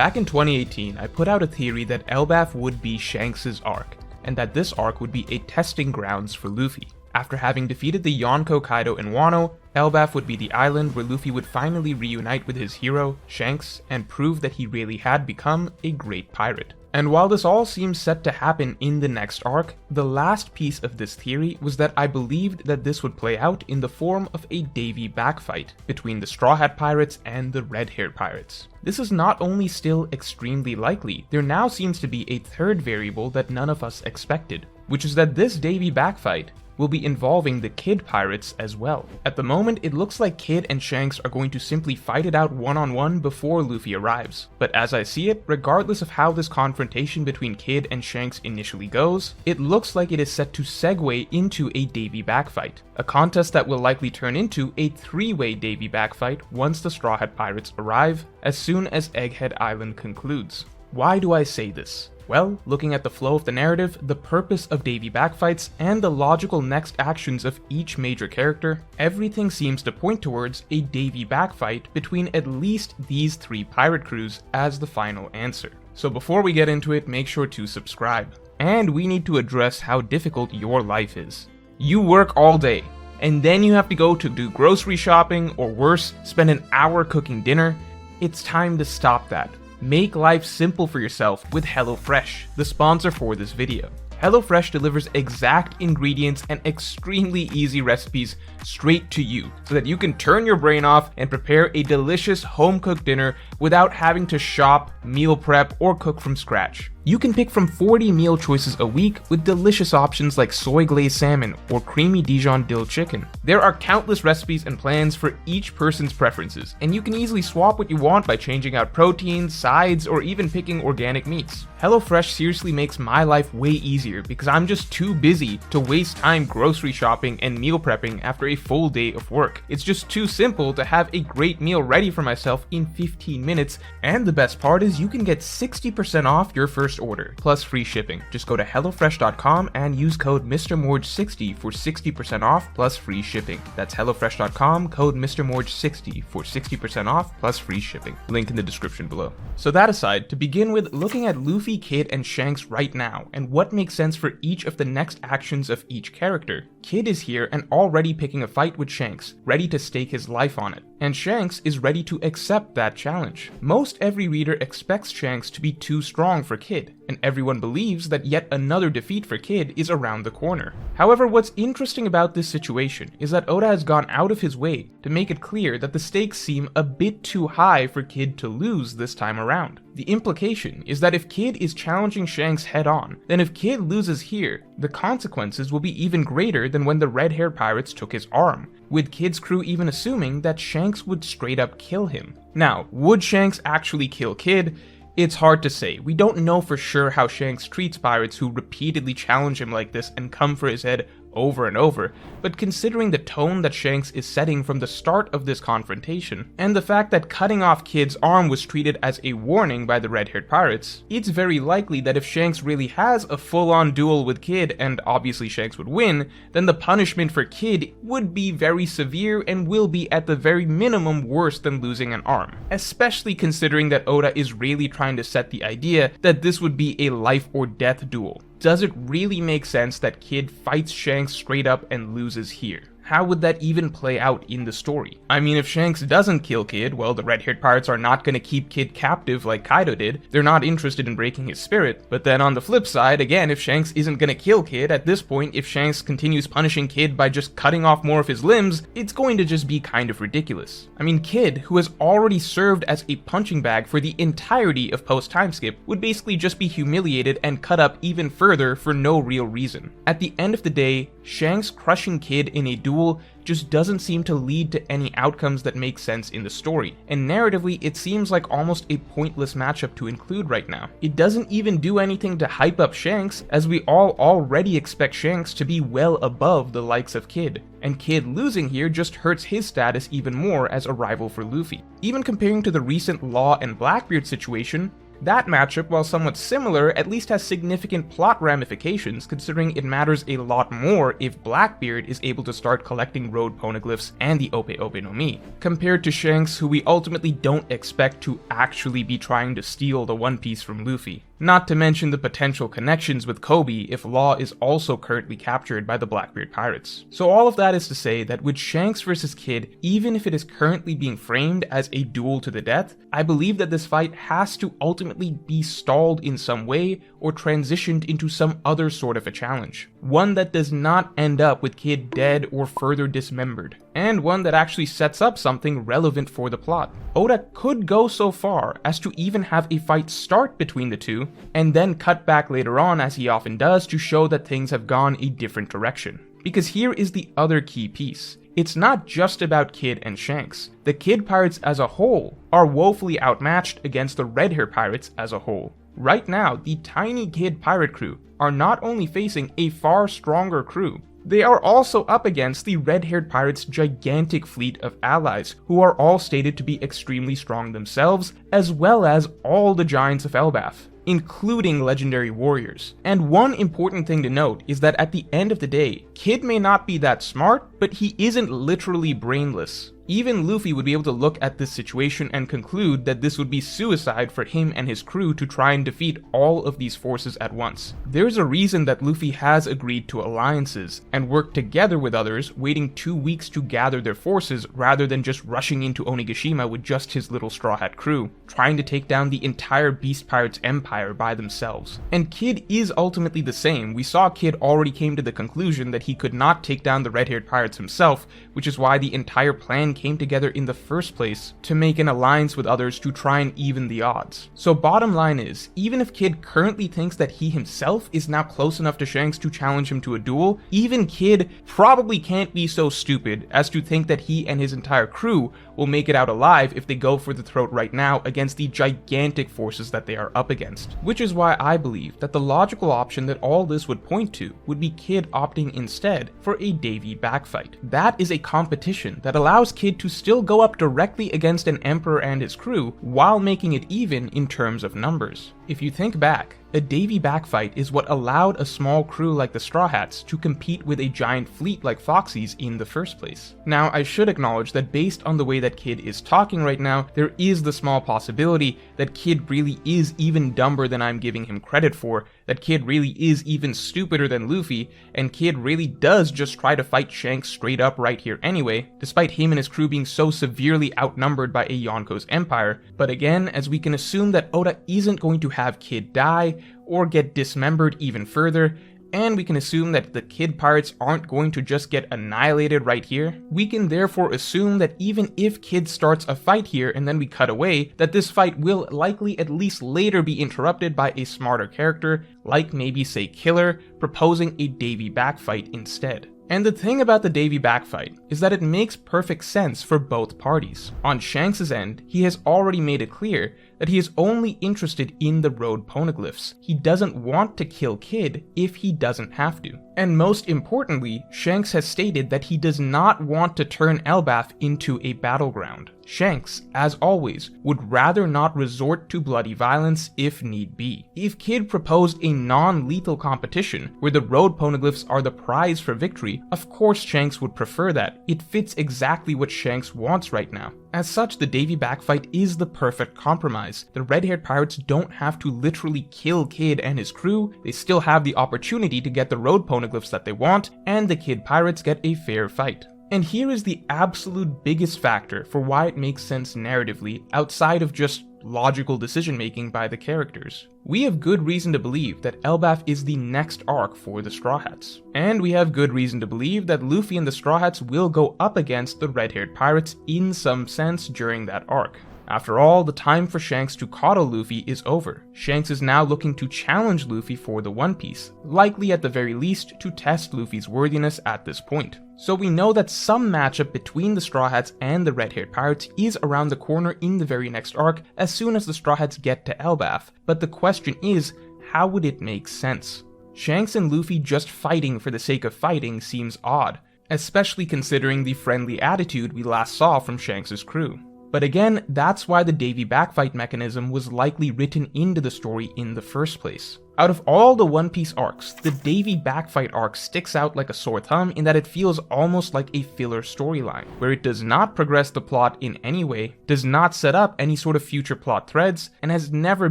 Back in 2018, I put out a theory that Elbaf would be Shanks' arc, and that this arc would be a testing grounds for Luffy. After having defeated the Yonko, Kaido, and Wano, Elbaf would be the island where Luffy would finally reunite with his hero, Shanks, and prove that he really had become a great pirate. And while this all seems set to happen in the next arc, the last piece of this theory was that I believed that this would play out in the form of a Davy backfight between the Straw Hat Pirates and the Red-Haired Pirates. This is not only still extremely likely, there now seems to be a third variable that none of us expected, which is that this Davy backfight will be involving the Kid Pirates as well. At the moment, it looks like Kid and Shanks are going to simply fight it out one-on-one before Luffy arrives. But as I see it, regardless of how this confrontation between Kid and Shanks initially goes, it looks like it is set to segue into a Davy backfight. A contest that will likely turn into a three-way Davy backfight once the Straw Hat Pirates arrive, as soon as Egghead Island concludes. Why do I say this? Well, looking at the flow of the narrative, the purpose of Davy backfights, and the logical next actions of each major character, everything seems to point towards a Davy backfight between at least these three pirate crews as the final answer. So before we get into it, make sure to subscribe. And we need to address how difficult your life is. You work all day, and then you have to go to do grocery shopping, or worse, spend an hour cooking dinner. It's time to stop that. Make life simple for yourself with HelloFresh, the sponsor for this video. HelloFresh delivers exact ingredients and extremely easy recipes straight to you, so that you can turn your brain off and prepare a delicious home-cooked dinner without having to shop, meal prep, or cook from scratch. You can pick from 40 meal choices a week with delicious options like soy glazed salmon or creamy Dijon dill chicken. There are countless recipes and plans for each person's preferences, and you can easily swap what you want by changing out proteins, sides, or even picking organic meats. HelloFresh seriously makes my life way easier because I'm just too busy to waste time grocery shopping and meal prepping after a full day of work. It's just too simple to have a great meal ready for myself in 15 minutes, and the best part is you can get 60% off your first order, plus free shipping. Just go to HelloFresh.com and use code MrMorge60 for 60% off plus free shipping. That's HelloFresh.com, code MrMorge60 for 60% off plus free shipping. Link in the description below. So that aside, to begin with, looking at Luffy, Kid, and Shanks right now, and what makes sense for each of the next actions of each character. Kid is here and already picking a fight with Shanks, ready to stake his life on it. And Shanks is ready to accept that challenge. Most every reader expects Shanks to be too strong for Kid, and everyone believes that yet another defeat for Kid is around the corner. However, what's interesting about this situation is that Oda has gone out of his way to make it clear that the stakes seem a bit too high for Kid to lose this time around. The implication is that if Kid is challenging Shanks head-on, then if Kid loses here, the consequences will be even greater than when the red-haired pirates took his arm, with Kid's crew even assuming that Shanks would straight up kill him. Now, would Shanks actually kill Kid? It's hard to say. We don't know for sure how Shanks treats pirates who repeatedly challenge him like this and come for his head over and over, but considering the tone that Shanks is setting from the start of this confrontation, and the fact that cutting off Kid's arm was treated as a warning by the red-haired pirates, it's very likely that if Shanks really has a full-on duel with Kid, and obviously Shanks would win, then the punishment for Kid would be very severe and will be at the very minimum worse than losing an arm, especially considering that Oda is really trying to set the idea that this would be a life or death duel. Does it really make sense that Kid fights Shanks straight up and loses here? How would that even play out in the story? I mean, if Shanks doesn't kill Kid, well, the red-haired pirates are not going to keep Kid captive like Kaido did. They're not interested in breaking his spirit. But then on the flip side, again, if Shanks isn't going to kill Kid, at this point, if Shanks continues punishing Kid by just cutting off more of his limbs, it's going to just be kind of ridiculous. I mean, Kid, who has already served as a punching bag for the entirety of post-time skip, would basically just be humiliated and cut up even further for no real reason. At the end of the day, Shanks crushing Kid in a duel just doesn't seem to lead to any outcomes that make sense in the story, and narratively it seems like almost a pointless matchup to include right now. It doesn't even do anything to hype up Shanks, as we all already expect Shanks to be well above the likes of Kid, and Kid losing here just hurts his status even more as a rival for Luffy. Even comparing to the recent Law and Blackbeard situation, That matchup, while somewhat similar, at least has significant plot ramifications considering it matters a lot more if Blackbeard is able to start collecting road poneglyphs and the Ope Ope no Mi, compared to Shanks, who we ultimately don't expect to actually be trying to steal the One Piece from Luffy. Not to mention the potential connections with Kobe if Law is also currently captured by the Blackbeard pirates. So all of that is to say that with Shanks vs Kid, even if it is currently being framed as a duel to the death, I believe that this fight has to ultimately be stalled in some way or transitioned into some other sort of a challenge. One that does not end up with Kid dead or further dismembered, and one that actually sets up something relevant for the plot. Oda could go so far as to even have a fight start between the two, and then cut back later on as he often does to show that things have gone a different direction. Because here is the other key piece. It's not just about Kid and Shanks. The Kid pirates as a whole are woefully outmatched against the Red Hair pirates as a whole. Right now, the tiny Kid pirate crew are not only facing a far stronger crew, they are also up against the red-haired pirates' gigantic fleet of allies, who are all stated to be extremely strong themselves, as well as all the giants of Elbaf, including legendary warriors. And one important thing to note is that at the end of the day, Kid may not be that smart, but he isn't literally brainless. Even Luffy would be able to look at this situation and conclude that this would be suicide for him and his crew to try and defeat all of these forces at once. There's a reason that Luffy has agreed to alliances and worked together with others, waiting 2 weeks to gather their forces rather than just rushing into Onigashima with just his little Straw Hat crew, trying to take down the entire Beast Pirates empire by themselves. And Kid is ultimately the same. We saw Kid already came to the conclusion that he could not take down the red-haired pirates himself, which is why the entire plan came together in the first place to make an alliance with others to try and even the odds. So bottom line is, even if Kid currently thinks that he himself is now close enough to Shanks to challenge him to a duel, even Kid probably can't be so stupid as to think that he and his entire crew will make it out alive if they go for the throat right now against the gigantic forces that they are up against. Which is why I believe that the logical option that all this would point to would be Kid opting instead for a Davy backfight. That is a competition that allows Kid to still go up directly against an emperor and his crew while making it even in terms of numbers. If you think back, a Davy backfight is what allowed a small crew like the Straw Hats to compete with a giant fleet like Foxy's in the first place. Now, I should acknowledge that based on the way that Kid is talking right now, there is the small possibility that Kid really is even dumber than I'm giving him credit for, that Kid really is even stupider than Luffy, and Kid really does just try to fight Shanks straight up right here anyway, despite him and his crew being so severely outnumbered by a Yonko's empire. But again, as we can assume that Oda isn't going to have Kid die, or get dismembered even further, and we can assume that the Kid pirates aren't going to just get annihilated right here, we can therefore assume that even if Kid starts a fight here and then we cut away, that this fight will likely at least later be interrupted by a smarter character, like maybe say Killer, proposing a Davy backfight instead. And the thing about the Davy backfight is that it makes perfect sense for both parties. On Shanks' end, he has already made it clear that he is only interested in the road poneglyphs. He doesn't want to kill Kid if he doesn't have to. And most importantly, Shanks has stated that he does not want to turn Elbaf into a battleground. Shanks, as always, would rather not resort to bloody violence if need be. If Kid proposed a non-lethal competition where the road poneglyphs are the prize for victory, of course Shanks would prefer that. It fits exactly what Shanks wants right now. As such, the Davy backfight is the perfect compromise. The red-haired pirates don't have to literally kill Kid and his crew, they still have the opportunity to get the road poneglyphs that they want, and the Kid pirates get a fair fight. And here is the absolute biggest factor for why it makes sense narratively, outside of just logical decision making by the characters. We have good reason to believe that Elbaf is the next arc for the Straw Hats. And we have good reason to believe that Luffy and the Straw Hats will go up against the red-haired pirates in some sense during that arc. After all, the time for Shanks to coddle Luffy is over. Shanks is now looking to challenge Luffy for the One Piece, likely at the very least to test Luffy's worthiness at this point. So we know that some matchup between the Straw Hats and the red-haired pirates is around the corner in the very next arc as soon as the Straw Hats get to Elbaf, but the question is, how would it make sense? Shanks and Luffy just fighting for the sake of fighting seems odd, especially considering the friendly attitude we last saw from Shanks' crew. But again, that's why the Davy backfight mechanism was likely written into the story in the first place. Out of all the One Piece arcs, the Davy backfight arc sticks out like a sore thumb in that it feels almost like a filler storyline, where it does not progress the plot in any way, does not set up any sort of future plot threads, and has never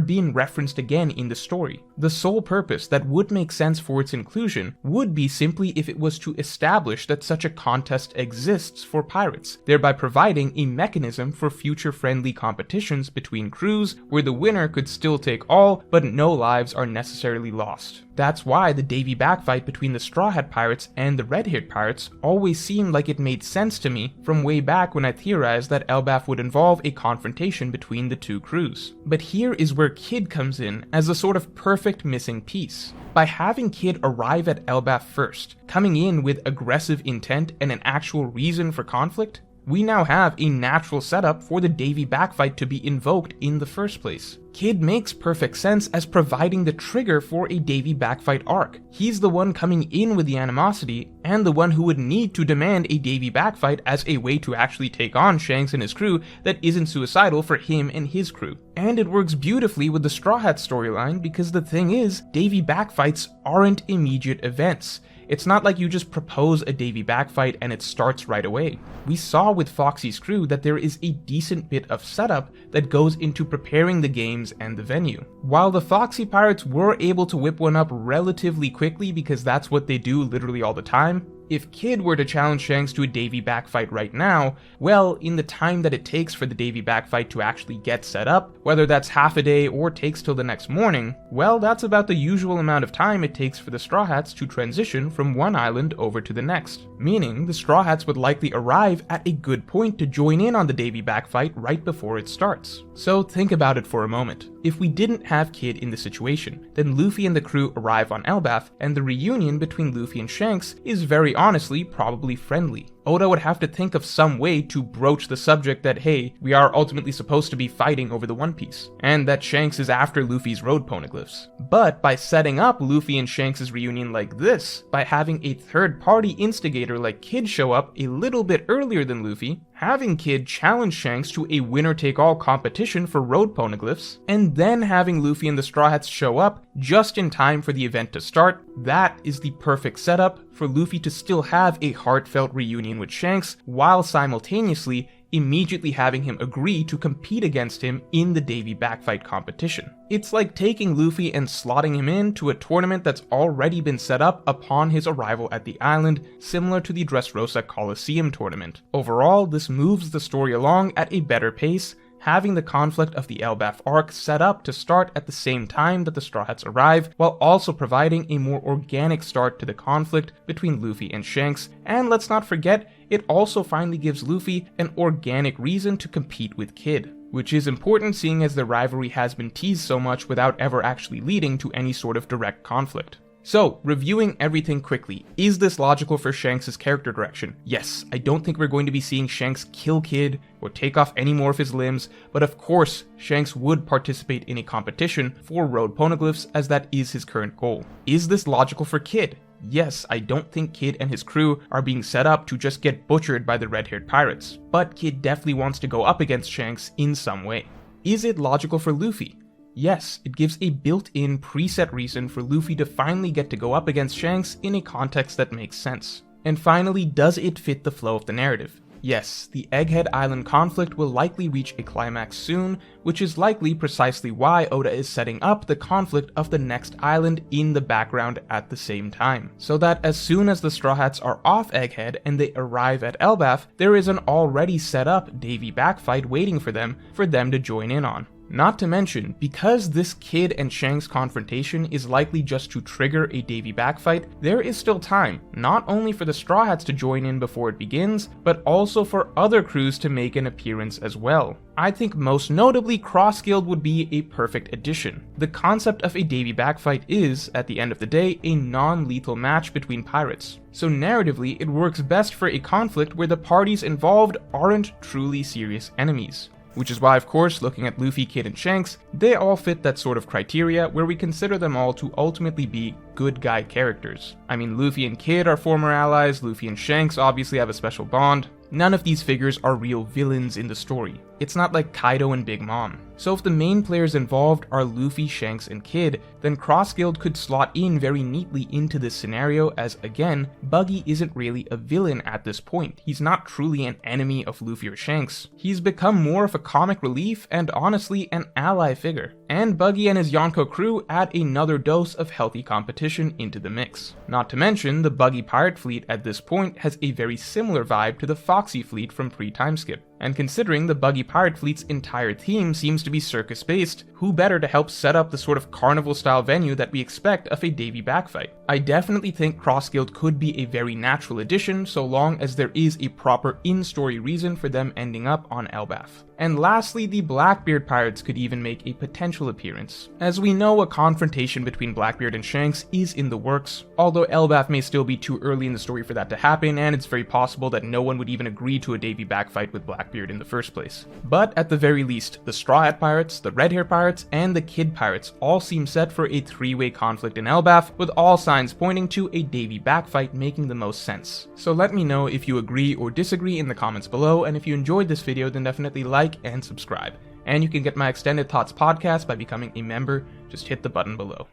been referenced again in the story. The sole purpose that would make sense for its inclusion would be simply if it was to establish that such a contest exists for pirates, thereby providing a mechanism for future friendly competitions between crews where the winner could still take all, but no lives are necessarily lost. That's why the Davy backfight between the Straw Hat Pirates and the Red-Haired Pirates always seemed like it made sense to me from way back when I theorized that Elbaf would involve a confrontation between the two crews. But here is where Kid comes in as a sort of perfect missing piece. By having Kid arrive at Elbaf first, coming in with aggressive intent and an actual reason for conflict, we now have a natural setup for the Davy backfight to be invoked in the first place. Kid makes perfect sense as providing the trigger for a Davy backfight arc. He's the one coming in with the animosity, and the one who would need to demand a Davy backfight as a way to actually take on Shanks and his crew that isn't suicidal for him and his crew. And it works beautifully with the Straw Hat storyline because the thing is, Davy backfights aren't immediate events. It's not like you just propose a Davy backfight and it starts right away. We saw with Foxy's crew that there is a decent bit of setup that goes into preparing the games and the venue. While the Foxy Pirates were able to whip one up relatively quickly because that's what they do literally all the time, if Kid were to challenge Shanks to a Davy backfight right now, well, in the time that it takes for the Davy backfight to actually get set up, whether that's half a day or takes till the next morning, well, that's about the usual amount of time it takes for the Straw Hats to transition from one island over to the next. Meaning, the Straw Hats would likely arrive at a good point to join in on the Davy backfight right before it starts. So think about it for a moment. If we didn't have Kid in the situation, then Luffy and the crew arrive on Elbaf, and the reunion between Luffy and Shanks is very honestly probably friendly. Oda would have to think of some way to broach the subject that, hey, we are ultimately supposed to be fighting over the One Piece, and that Shanks is after Luffy's road poneglyphs. But by setting up Luffy and Shanks' reunion like this, by having a third-party instigator like Kid show up a little bit earlier than Luffy, having Kid challenge Shanks to a winner-take-all competition for road poneglyphs, and then having Luffy and the Straw Hats show up just in time for the event to start, that is the perfect setup for Luffy to still have a heartfelt reunion with Shanks, while simultaneously immediately having him agree to compete against him in the Davy backfight competition. It's like taking Luffy and slotting him into a tournament that's already been set up upon his arrival at the island, similar to the Dressrosa Coliseum tournament. Overall, this moves the story along at a better pace, having the conflict of the Elbaf arc set up to start at the same time that the Straw Hats arrive, while also providing a more organic start to the conflict between Luffy and Shanks, and let's not forget, it also finally gives Luffy an organic reason to compete with Kid, which is important seeing as the rivalry has been teased so much without ever actually leading to any sort of direct conflict. So, reviewing everything quickly, is this logical for Shanks' character direction? Yes, I don't think we're going to be seeing Shanks kill Kid or take off any more of his limbs, but of course, Shanks would participate in a competition for road poneglyphs as that is his current goal. Is this logical for Kid? Yes, I don't think Kid and his crew are being set up to just get butchered by the red-haired pirates, but Kid definitely wants to go up against Shanks in some way. Is it logical for Luffy? Yes, it gives a built-in preset reason for Luffy to finally get to go up against Shanks in a context that makes sense. And finally, does it fit the flow of the narrative? Yes, the Egghead Island conflict will likely reach a climax soon, which is likely precisely why Oda is setting up the conflict of the next island in the background at the same time, so that as soon as the Straw Hats are off Egghead and they arrive at Elbaf, there is an already set up Davy backfight waiting for them to join in on. Not to mention, because this Kid and Shanks confrontation is likely just to trigger a Davy backfight, there is still time, not only for the Straw Hats to join in before it begins, but also for other crews to make an appearance as well. I think most notably Cross Guild would be a perfect addition. The concept of a Davy backfight is, at the end of the day, a non-lethal match between pirates. So narratively, it works best for a conflict where the parties involved aren't truly serious enemies. Which is why, of course, looking at Luffy, Kid, and Shanks, they all fit that sort of criteria where we consider them all to ultimately be good guy characters. I mean, Luffy and Kid are former allies, Luffy and Shanks obviously have a special bond. None of these figures are real villains in the story. It's not like Kaido and Big Mom. So if the main players involved are Luffy, Shanks, and Kid, then Cross Guild could slot in very neatly into this scenario as, again, Buggy isn't really a villain at this point. He's not truly an enemy of Luffy or Shanks. He's become more of a comic relief and honestly an ally figure. And Buggy and his Yonko crew add another dose of healthy competition into the mix. Not to mention, the Buggy pirate fleet at this point has a very similar vibe to the Foxy fleet from pre-timeskip. And considering the Buggy pirate fleet's entire theme seems to be circus-based, who better to help set up the sort of carnival-style venue that we expect of a Davy backfight? I definitely think Cross Guild could be a very natural addition so long as there is a proper in-story reason for them ending up on Elbaf. And lastly, the Blackbeard pirates could even make a potential appearance. As we know, a confrontation between Blackbeard and Shanks is in the works, although Elbaf may still be too early in the story for that to happen, and it's very possible that no one would even agree to a Davy backfight with Blackbeard in the first place. But at the very least, the Straw Hat Pirates, the Red Hair Pirates, and the Kid Pirates all seem set for a three-way conflict in Elbaf, with all signs pointing to a Davy backfight making the most sense. So let me know if you agree or disagree in the comments below, and if you enjoyed this video then definitely like and subscribe. And you can get my Extended Thoughts podcast by becoming a member, just hit the button below.